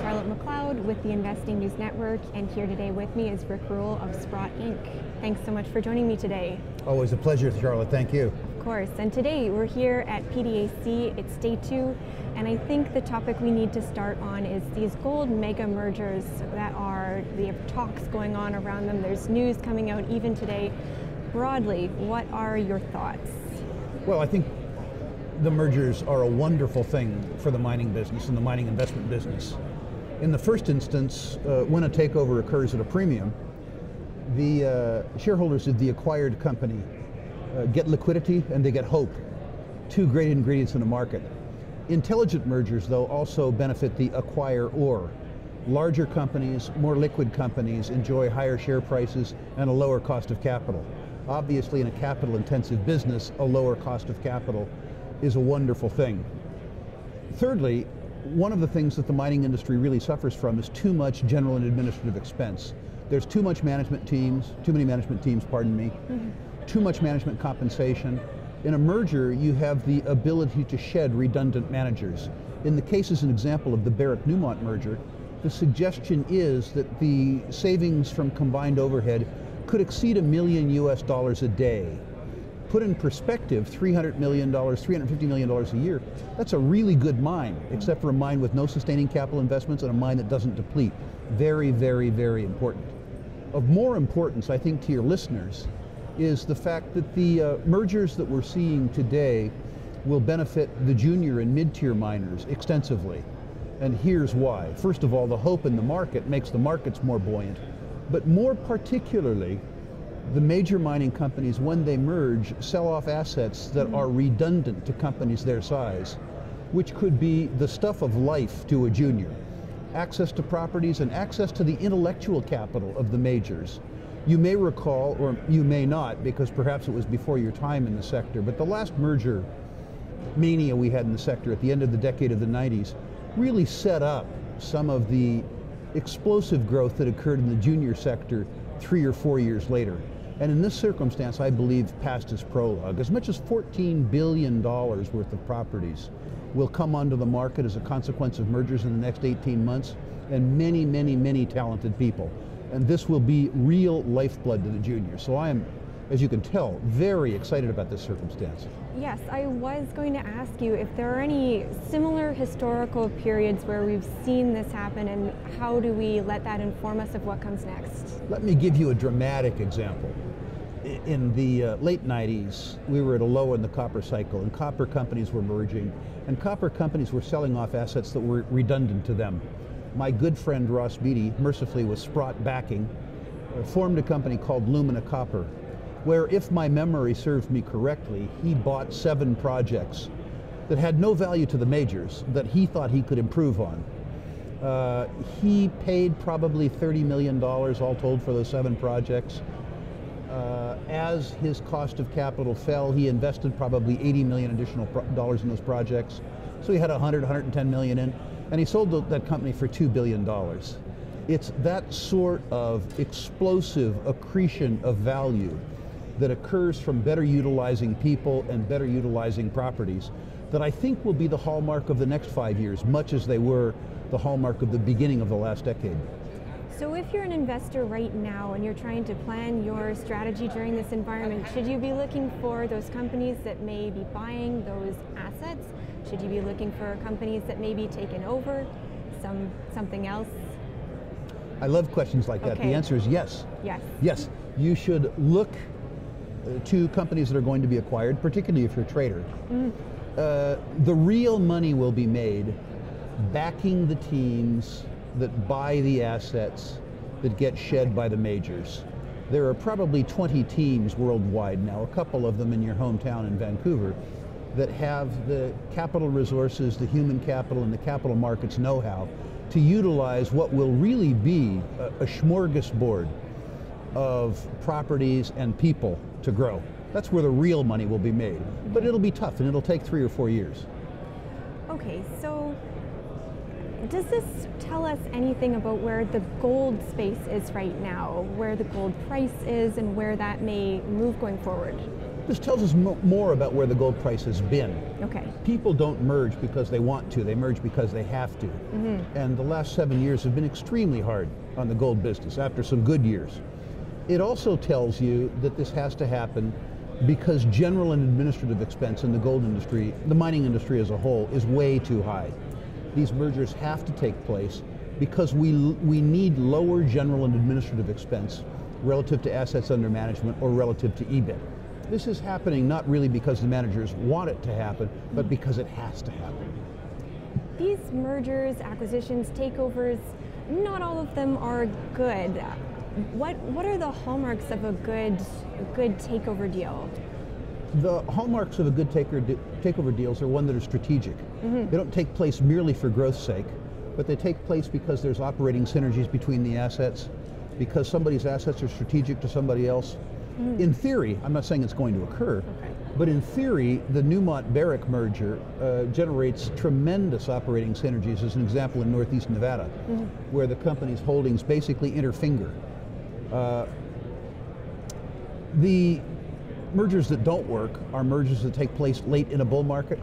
Charlotte McLeod with the Investing News Network, and here today with me is Rick Rule of Sprott, Inc. Thanks so much for joining me today. Always a pleasure, Charlotte. Thank you. Of course. And today we're here at PDAC. It's day 2, and I think the topic we need to start on is these gold mega mergers they have talks going on around them. There's news coming out even today. Broadly, what are your thoughts? Well, I think the mergers are a wonderful thing for the mining business and the mining investment business. In the first instance, when a takeover occurs at a premium, the shareholders of the acquired company get liquidity and they get hope. Two great ingredients in the market. Intelligent mergers, though, also benefit the acquirer. Larger companies, more liquid companies enjoy higher share prices and a lower cost of capital. Obviously, in a capital-intensive business, a lower cost of capital is a wonderful thing. Thirdly, one of the things that the mining industry really suffers from is too much general and administrative expense. There's too many management teams, too much management compensation. In a merger, you have the ability to shed redundant managers. In the case as an example of the Barrick-Newmont merger, the suggestion is that the savings from combined overhead could exceed $1 million a day. Put in perspective, $300 million, $350 million a year, that's a really good mine, except for a mine with no sustaining capital investments and a mine that doesn't deplete. Very, very, very important. Of more importance, I think, to your listeners, is the fact that the mergers that we're seeing today will benefit the junior and mid-tier miners extensively. And here's why. First of all, the hope in the market makes the markets more buoyant, but more particularly, the major mining companies, when they merge, sell off assets that are redundant to companies their size, which could be the stuff of life to a junior. Access to properties and access to the intellectual capital of the majors. You may recall, or you may not, because perhaps it was before your time in the sector, but the last merger mania we had in the sector at the end of the decade of the 90s really set up some of the explosive growth that occurred in the junior sector 3 or 4 years later. And in this circumstance, I believe, past its prologue. As much as $14 billion worth of properties will come onto the market as a consequence of mergers in the next 18 months, and many, many, many talented people. And this will be real lifeblood to the juniors. So I am, as you can tell, very excited about this circumstance. Yes, I was going to ask you if there are any similar historical periods where we've seen this happen, and how do we let that inform us of what comes next? Let me give you a dramatic example. In the late 90s, we were at a low in the copper cycle, and copper companies were merging, and copper companies were selling off assets that were redundant to them. My good friend Ross Beatty, mercifully with Sprott backing, formed a company called Lumina Copper, where, if my memory serves me correctly, he bought 7 projects that had no value to the majors that he thought he could improve on. He paid probably $30 million all told for those 7 projects. As his cost of capital fell, he invested probably $80 million additional dollars in those projects. So he had $110 million in, and he sold that company for $2 billion. It's that sort of explosive accretion of value that occurs from better utilizing people and better utilizing properties that I think will be the hallmark of the next 5 years, much as they were the hallmark of the beginning of the last decade. So if you're an investor right now and you're trying to plan your strategy during this environment, should you be looking for those companies that may be buying those assets? Should you be looking for companies that may be taken over? Something else? I love questions like that. Okay. The answer is yes. Yes. Yes, you should look to companies that are going to be acquired, particularly if you're a trader. The real money will be made backing the teams that buy the assets that get shed by the majors. There are probably 20 teams worldwide now, a couple of them in your hometown in Vancouver, that have the capital resources, the human capital, and the capital markets know-how to utilize what will really be a smorgasbord of properties and people to grow. That's where the real money will be made. But it'll be tough, and it'll take 3 or 4 years. Okay, so does this tell us anything about where the gold space is right now, where the gold price is, and where that may move going forward? This tells us more about where the gold price has been. Okay. People don't merge because they want to, they merge because they have to. And the last 7 years have been extremely hard on the gold business after some good years. It also tells you that this has to happen because general and administrative expense in the gold industry, the mining industry as a whole, is way too high. These mergers have to take place because we need lower general and administrative expense relative to assets under management or relative to EBIT. This is happening not really because the managers want it to happen, but because it has to happen. These mergers, acquisitions, takeovers, not all of them are good. What are the hallmarks of a good takeover deal? The hallmarks of a good takeover deals are one that are strategic. They don't take place merely for growth's sake, but they take place because there's operating synergies between the assets, because somebody's assets are strategic to somebody else. In theory, I'm not saying it's going to occur, but in theory, the Newmont-Barrick merger generates tremendous operating synergies, as an example in Northeast Nevada, where the company's holdings basically interfinger. The mergers that don't work are mergers that take place late in a bull market,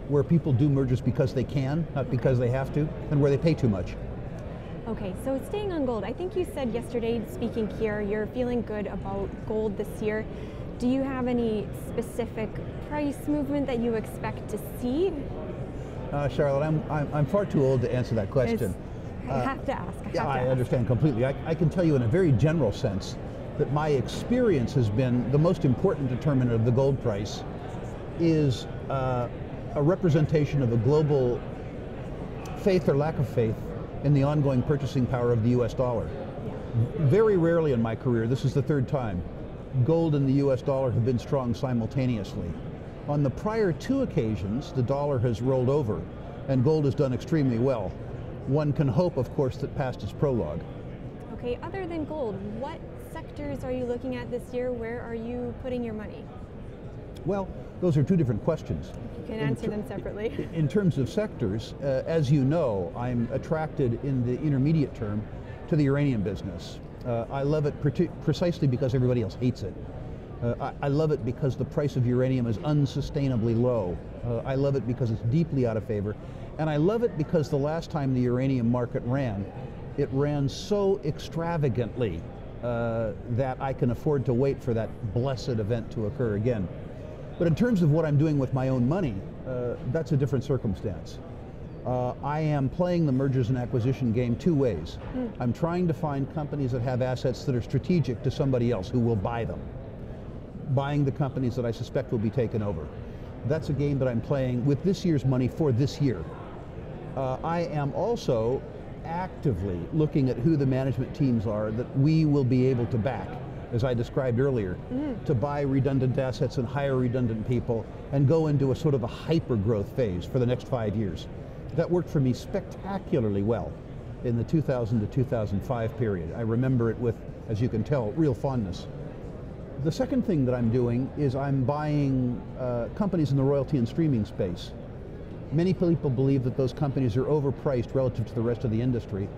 where people do mergers because they can, not because they have to, and where they pay too much. Okay, so staying on gold, I think you said yesterday, speaking here, you're feeling good about gold this year. Do you have any specific price movement that you expect to see? Charlotte, I'm far too old to answer that question. I have to ask. I understand completely. I can tell you in a very general sense that my experience has been the most important determinant of the gold price is a representation of a global faith or lack of faith in the ongoing purchasing power of the US dollar. Very rarely in my career, this is the third time, gold and the US dollar have been strong simultaneously. On the prior two occasions, the dollar has rolled over and gold has done extremely well. One can hope, of course, that past is prologue. Okay, other than gold, what sectors are you looking at this year? Where are you putting your money? Well, those are two different questions. You can answer them separately. In terms of sectors, as you know, I'm attracted in the intermediate term to the uranium business. I love it precisely because everybody else hates it. I love it because the price of uranium is unsustainably low. I love it because it's deeply out of favor. And I love it because the last time the uranium market ran, it ran so extravagantly that I can afford to wait for that blessed event to occur again. But in terms of what I'm doing with my own money, that's a different circumstance. I am playing the mergers and acquisition game two ways. I'm trying to find companies that have assets that are strategic to somebody else who will buy them. Buying the companies that I suspect will be taken over. That's a game that I'm playing with this year's money for this year. I am also actively looking at who the management teams are that we will be able to back, as I described earlier, to buy redundant assets and hire redundant people and go into a sort of a hyper-growth phase for the next 5 years. That worked for me spectacularly well in the 2000 to 2005 period. I remember it with, as you can tell, real fondness. The second thing that I'm doing is I'm buying companies in the royalty and streaming space. Many people believe that those companies are overpriced relative to the rest of the industry,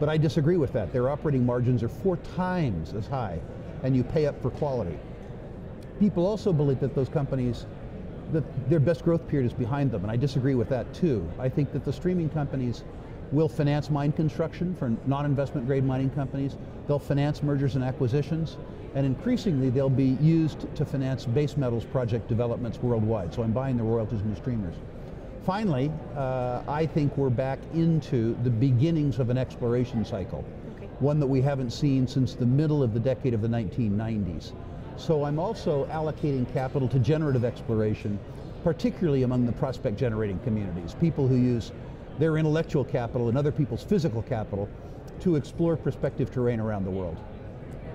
but I disagree with that. Their operating margins are 4 times as high, and you pay up for quality. People also believe that those companies, that their best growth period is behind them, and I disagree with that too. I think that the streaming companies will finance mine construction for non-investment grade mining companies. They'll finance mergers and acquisitions, and increasingly they'll be used to finance base metals project developments worldwide. So I'm buying the royalties and the streamers. Finally, I think we're back into the beginnings of an exploration cycle, one that we haven't seen since the middle of the decade of the 1990s. So I'm also allocating capital to generative exploration, particularly among the prospect generating communities, people who use their intellectual capital and other people's physical capital to explore prospective terrain around the world.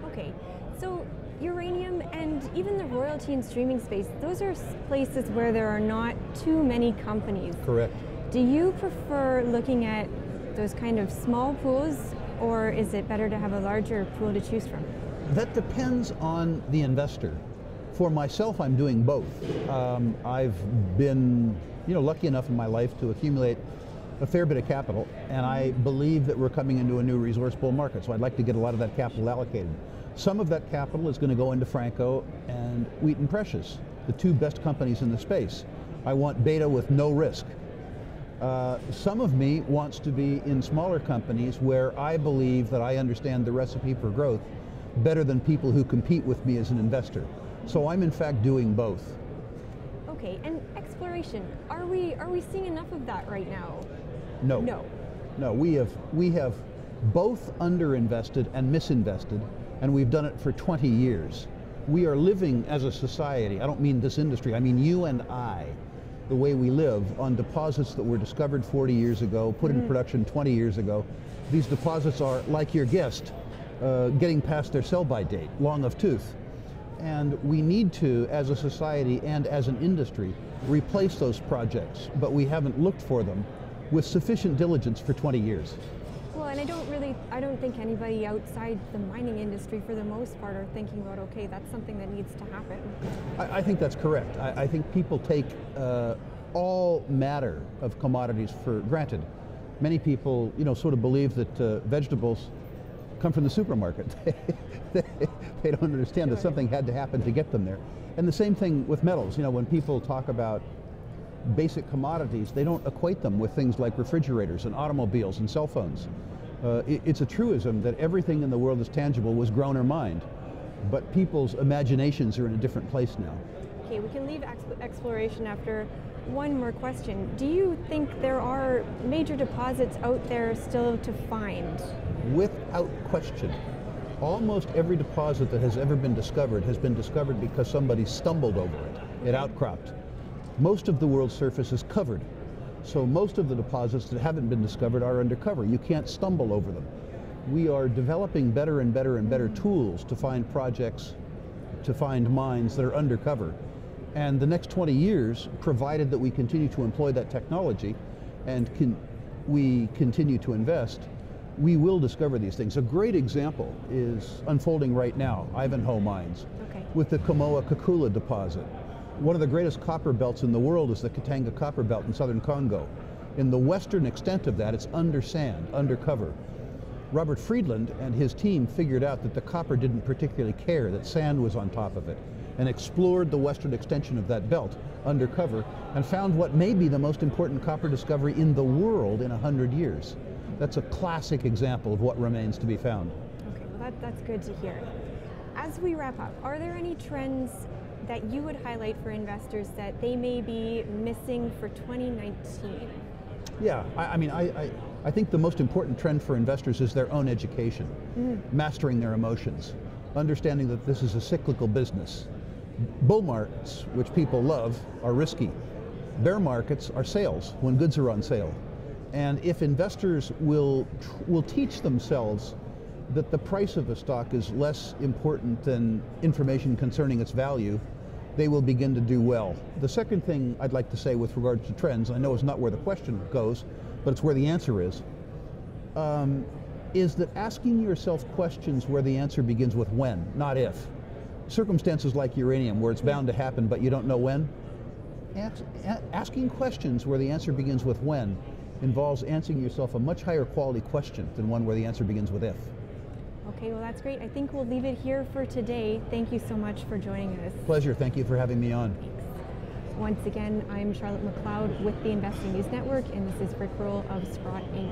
Okay, so uranium and even the royalty and streaming space, those are places where there are not too many companies. Correct. Do you prefer looking at those kind of small pools, or is it better to have a larger pool to choose from? That depends on the investor. For myself, I'm doing both. I've been, lucky enough in my life to accumulate a fair bit of capital, and I believe that we're coming into a new resource bull market, so I'd like to get a lot of that capital allocated. Some of that capital is going to go into Franco and Wheaton Precious. the two best companies in the space. I want beta with no risk. Some of me wants to be in smaller companies where I believe that I understand the recipe for growth better than people who compete with me as an investor. So I'm in fact doing both. Okay, and exploration, are we seeing enough of that right now? No. No. No, we have both underinvested and misinvested, and we've done it for 20 years. We are living as a society, I don't mean this industry, I mean you and I, the way we live on deposits that were discovered 40 years ago, put in production 20 years ago. These deposits are, like your guest, getting past their sell-by date, long of tooth. And we need to, as a society and as an industry, replace those projects, but we haven't looked for them with sufficient diligence for 20 years. Well, and I don't think anybody outside the mining industry for the most part are thinking about, okay, that's something that needs to happen. I think that's correct. I think people take all matter of commodities for granted. Many people, sort of believe that vegetables come from the supermarket. They don't understand that something had to happen to get them there. And the same thing with metals. When people talk about basic commodities, they don't equate them with things like refrigerators and automobiles and cell phones. It's a truism that everything in the world that's tangible was grown or mined, but people's imaginations are in a different place now. Okay, we can leave exploration after one more question. Do you think there are major deposits out there still to find? Without question. Almost every deposit that has ever been discovered has been discovered because somebody stumbled over it. It outcropped. Most of the world's surface is covered. So most of the deposits that haven't been discovered are undercover. You can't stumble over them. We are developing better and better and better tools to find projects, to find mines that are undercover. And the next 20 years, provided that we continue to employ that technology and we continue to invest, we will discover these things. A great example is unfolding right now, Ivanhoe Mines, with the Kamoa-Kakula deposit. One of the greatest copper belts in the world is the Katanga Copper Belt in southern Congo. In the western extent of that, it's under sand, undercover. Robert Friedland and his team figured out that the copper didn't particularly care that sand was on top of it, and explored the western extension of that belt undercover and found what may be the most important copper discovery in the world in 100 years. That's a classic example of what remains to be found. Okay, well that's good to hear. As we wrap up, are there any trends that you would highlight for investors that they may be missing for 2019? Yeah, I think the most important trend for investors is their own education, mastering their emotions, understanding that this is a cyclical business. Bull markets, which people love, are risky. Bear markets are sales when goods are on sale. And if investors will teach themselves that the price of a stock is less important than information concerning its value, they will begin to do well. The second thing I'd like to say with regards to trends, I know it's not where the question goes, but it's where the answer is that asking yourself questions where the answer begins with when, not if. Circumstances like uranium, where it's bound to happen but you don't know when, asking questions where the answer begins with when involves answering yourself a much higher quality question than one where the answer begins with if. Okay, well that's great. I think we'll leave it here for today. Thank you so much for joining us. Pleasure. Thank you for having me on. Thanks. Once again, I'm Charlotte McLeod with the Investing News Network, and this is Rick Rule of Sprott, Inc.